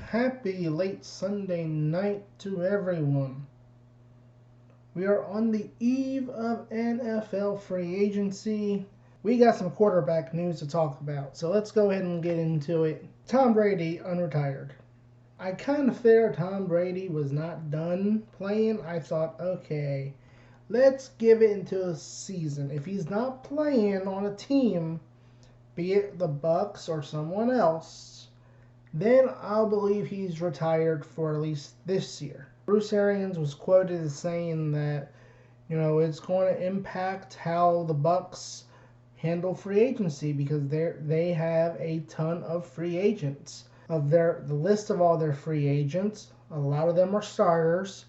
Happy late Sunday night to everyone. We are on the eve of NFL free agency. We got some quarterback news to talk about, so let's go ahead and get into it. Tom Brady unretired. I kind of figured Tom Brady was not done playing. I thought, okay, let's give it into a season. If he's not playing on a team, be it the Bucs or someone else, then I'll believe he's retired for at least this year. Bruce Arians was quoted as saying that, it's going to impact how the Bucs handle free agency because they have a ton of free agents. Of the list of all their free agents, a lot of them are starters,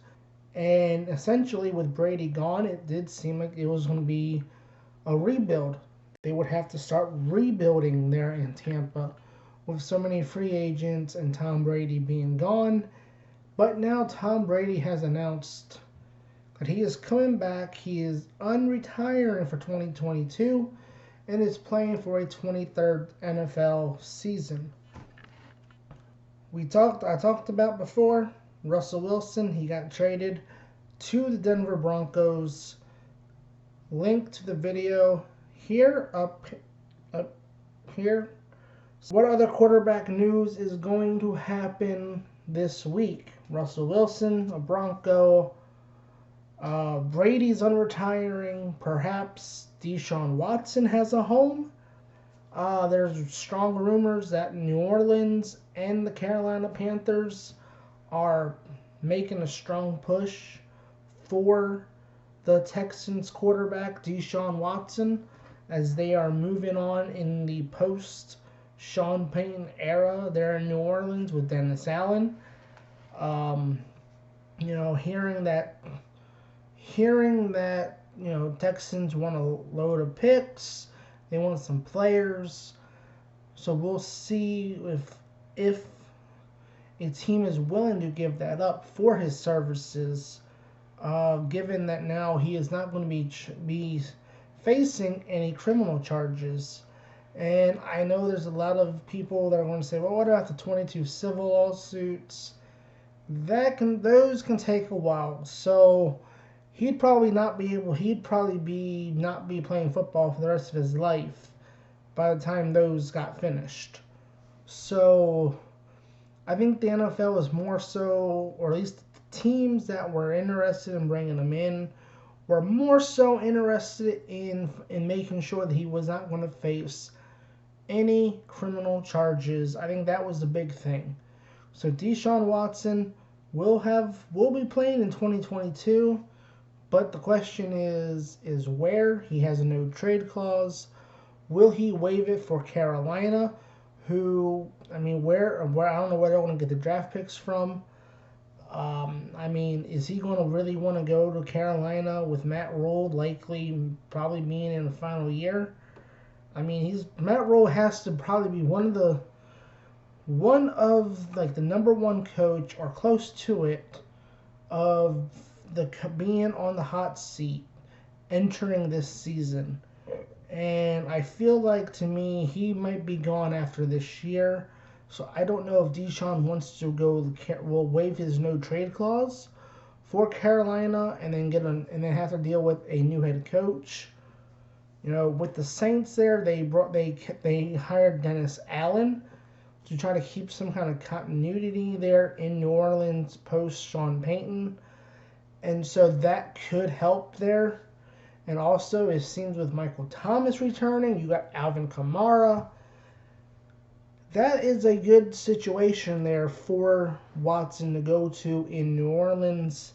and essentially with Brady gone, it did seem like it was going to be a rebuild. They would have to start rebuilding there in Tampa with so many free agents and Tom Brady being gone. But now Tom Brady has announced that he is coming back. He is unretiring for 2022 and is playing for a 23rd NFL season. I talked about before, Russell Wilson, he got traded to the Denver Broncos. Link to the video here, up here. What other quarterback news is going to happen this week? Russell Wilson, a Bronco. Brady's unretiring. Perhaps Deshaun Watson has a home. There's strong rumors that New Orleans and the Carolina Panthers are making a strong push for the Texans quarterback Deshaun Watson as they are moving on in the post Sean Payton era there in New Orleans with Dennis Allen. Hearing that Texans want a load of picks, they want some players. So we'll see if a team is willing to give that up for his services, given that now he is not going to be facing any criminal charges. And I know there's a lot of people that are going to say, well, what about the 22 civil lawsuits? Those can take a while. So he'd probably not be playing football for the rest of his life by the time those got finished. So I think the NFL is more so, or at least the teams that were interested in bringing him in were more so interested in making sure that he was not going to face any criminal charges. I think that was the big thing. So Deshaun Watson will be playing in 2022, but the question is where. He has a no trade clause. Will he waive it for Carolina? Where I don't know where they're going to get the draft picks from. Is he going to really want to go to Carolina with Matt Rule probably being in the final year? Matt Rule has to probably be one of the number one coach or close to it of being on the hot seat entering this season. And I feel like, to me, he might be gone after this year. So I don't know if Deshaun wants to will waive his no trade clause for Carolina and then have to deal with a new head coach. With the Saints there, they hired Dennis Allen to try to keep some kind of continuity there in New Orleans post Sean Payton. And so that could help there. And also, it seems with Michael Thomas returning, you got Alvin Kamara. That is a good situation there for Watson to go to in New Orleans.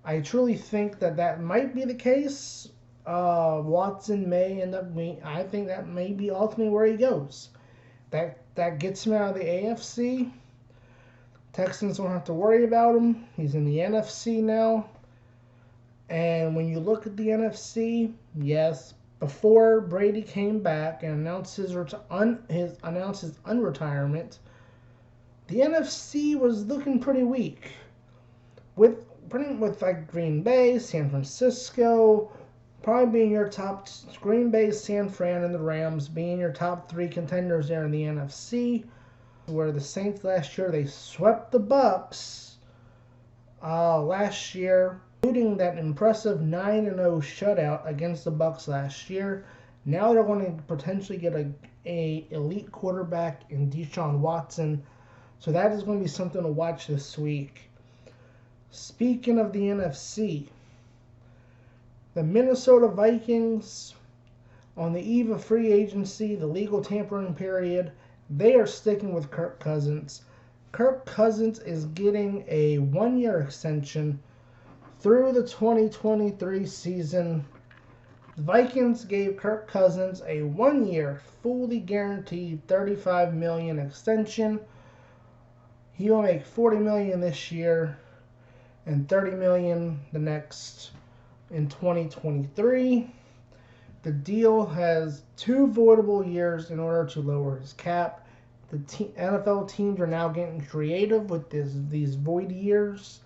I truly think that might be the case. Watson may end up I think that may be ultimately where he goes. That gets him out of the AFC. Texans don't have to worry about him. He's in the NFC now. And when you look at the NFC, yes, before Brady came back and announced his unretirement, the NFC was looking pretty weak. With Green Bay, San Francisco, probably being your top, Green Bay, San Fran, and the Rams being your top three contenders there in the NFC. where the Saints last year, they swept the Bucks last year, including that impressive 9-0 shutout against the Bucks last year. Now they're going to potentially get a elite quarterback in Deshaun Watson. So that is going to be something to watch this week. Speaking of the NFC, the Minnesota Vikings, on the eve of free agency, the legal tampering period, they are sticking with Kirk Cousins. Kirk Cousins is getting a 1-year extension through the 2023 season. The Vikings gave Kirk Cousins a 1-year, fully guaranteed $35 million extension. He will make $40 million this year and $30 million the next in 2023. The deal has 2 voidable years in order to lower his cap. The NFL teams are now getting creative with these void years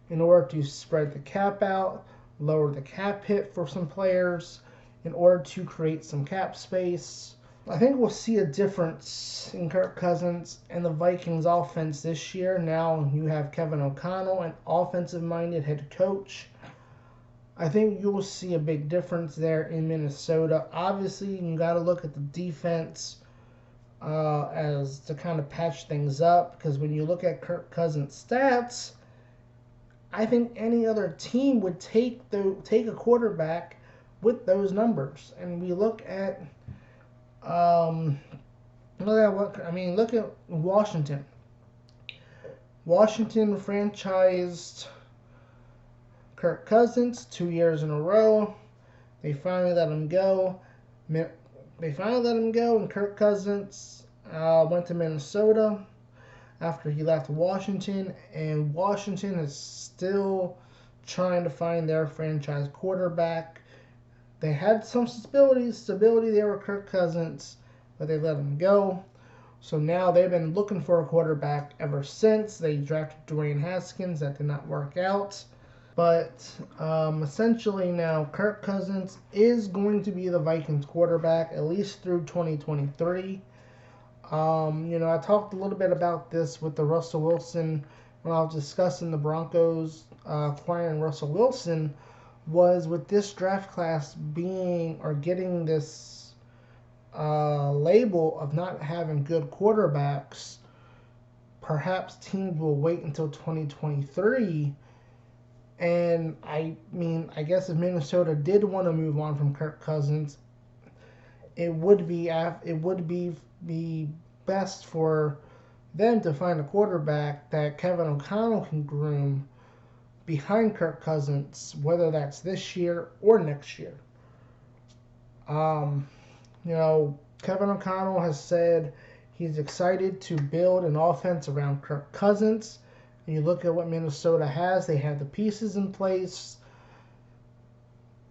in order to spread the cap out, lower the cap hit for some players in order to create some cap space. I think we'll see a difference in Kirk Cousins and the Vikings offense this year. Now you have Kevin O'Connell, an offensive-minded head coach. I think you will see a big difference there in Minnesota. Obviously, you got to look at the defense as to kind of patch things up, because when you look at Kirk Cousins' stats, I think any other team would take a quarterback with those numbers. And we look at look at Washington. Washington franchised Kirk Cousins 2 years in a row. They finally let him go. And Kirk Cousins went to Minnesota after he left Washington, and Washington is still trying to find their franchise quarterback. They had some stability there with Kirk Cousins, but they let him go. So now they've been looking for a quarterback ever since. They drafted Dwayne Haskins. That did not work out. But essentially now Kirk Cousins is going to be the Vikings quarterback at least through 2023. I talked a little bit about this with the Russell Wilson when I was discussing the Broncos acquiring Russell Wilson, was with this draft class getting this label of not having good quarterbacks. Perhaps teams will wait until 2023. And I guess if Minnesota did want to move on from Kirk Cousins, it would be best for them to find a quarterback that Kevin O'Connell can groom behind Kirk Cousins, whether that's this year or next year. Kevin O'Connell has said he's excited to build an offense around Kirk Cousins. And you look at what Minnesota has; they have the pieces in place.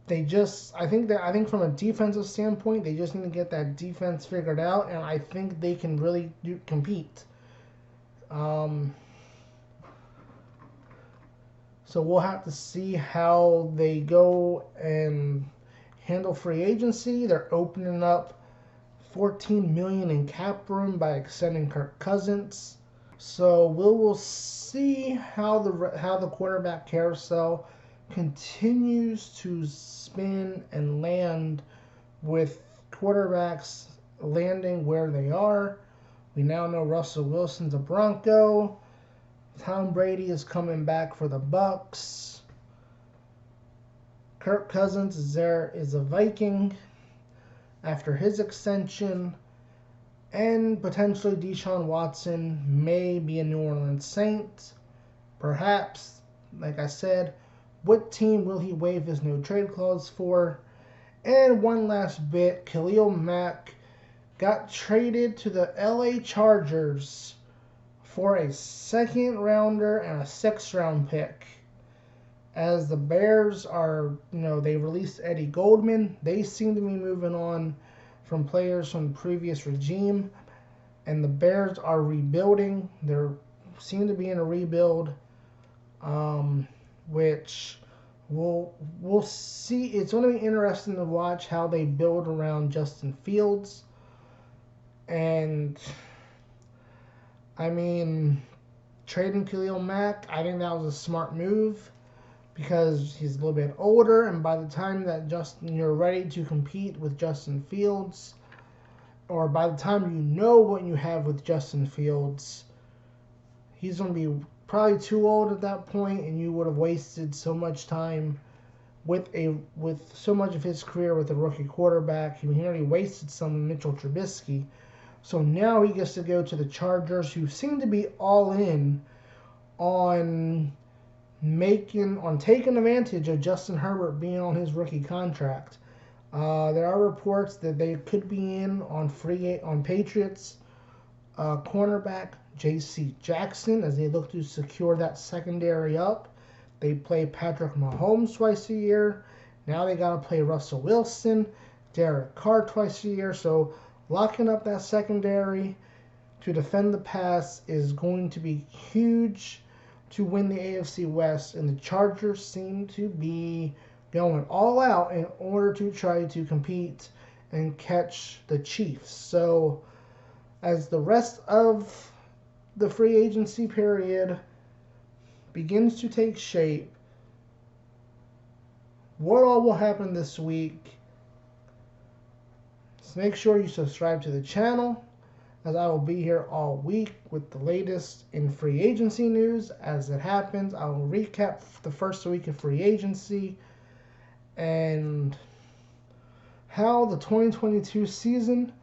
I think from a defensive standpoint, they just need to get that defense figured out, and I think they can really compete. So we'll have to see how they go and handle free agency. They're opening up $14 million in cap room by extending Kirk Cousins. So we'll see how the quarterback carousel continues to spin and land, with quarterbacks landing where they are. We now know Russell Wilson's a Bronco. Tom Brady is coming back for the Bucks. Kirk Cousins is a Viking after his extension. And potentially Deshaun Watson may be a New Orleans Saint. Perhaps, like I said, what team will he waive his no trade clause for? And one last bit, Khalil Mack got traded to the LA Chargers for a 2nd rounder and a 6th round pick. As the Bears they released Eddie Goldman. They seem to be moving on from players from the previous regime, and the Bears are rebuilding. They seem to be in a rebuild, which we'll see. It's going to be interesting to watch how they build around Justin Fields. And I mean, trading Khalil Mack, I think that was a smart move because he's a little bit older, and by the time that you're ready to compete with Justin Fields, or by the time you know what you have with Justin Fields, he's going to be probably too old at that point, and you would have wasted so much time with so much of his career with a rookie quarterback. He already wasted some with Mitchell Trubisky. So now he gets to go to the Chargers, who seem to be all in on taking advantage of Justin Herbert being on his rookie contract. There are reports that they could be in on Patriots cornerback J.C. Jackson as they look to secure that secondary up. They play Patrick Mahomes twice a year. Now they got to play Russell Wilson, Derek Carr twice a year. So locking up that secondary to defend the pass is going to be huge to win the AFC West. And the Chargers seem to be going all out in order to try to compete and catch the Chiefs. So as the rest of the free agency period begins to take shape, what all will happen this week? So make sure you subscribe to the channel, as I will be here all week with the latest in free agency news as it happens. I will recap the first week of free agency and how the 2022 season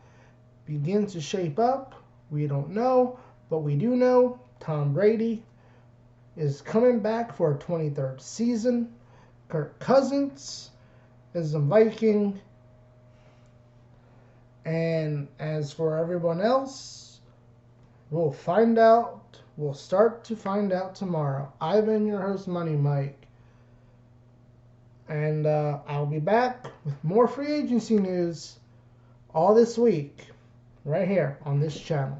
begins to shape up. We don't know, but we do know Tom Brady is coming back for a 23rd season. Kirk Cousins is a Viking. And as for everyone else, we'll find out. We'll start to find out tomorrow. I've been your host, Money Mike. And I'll be back with more free agency news all this week, right here on this channel.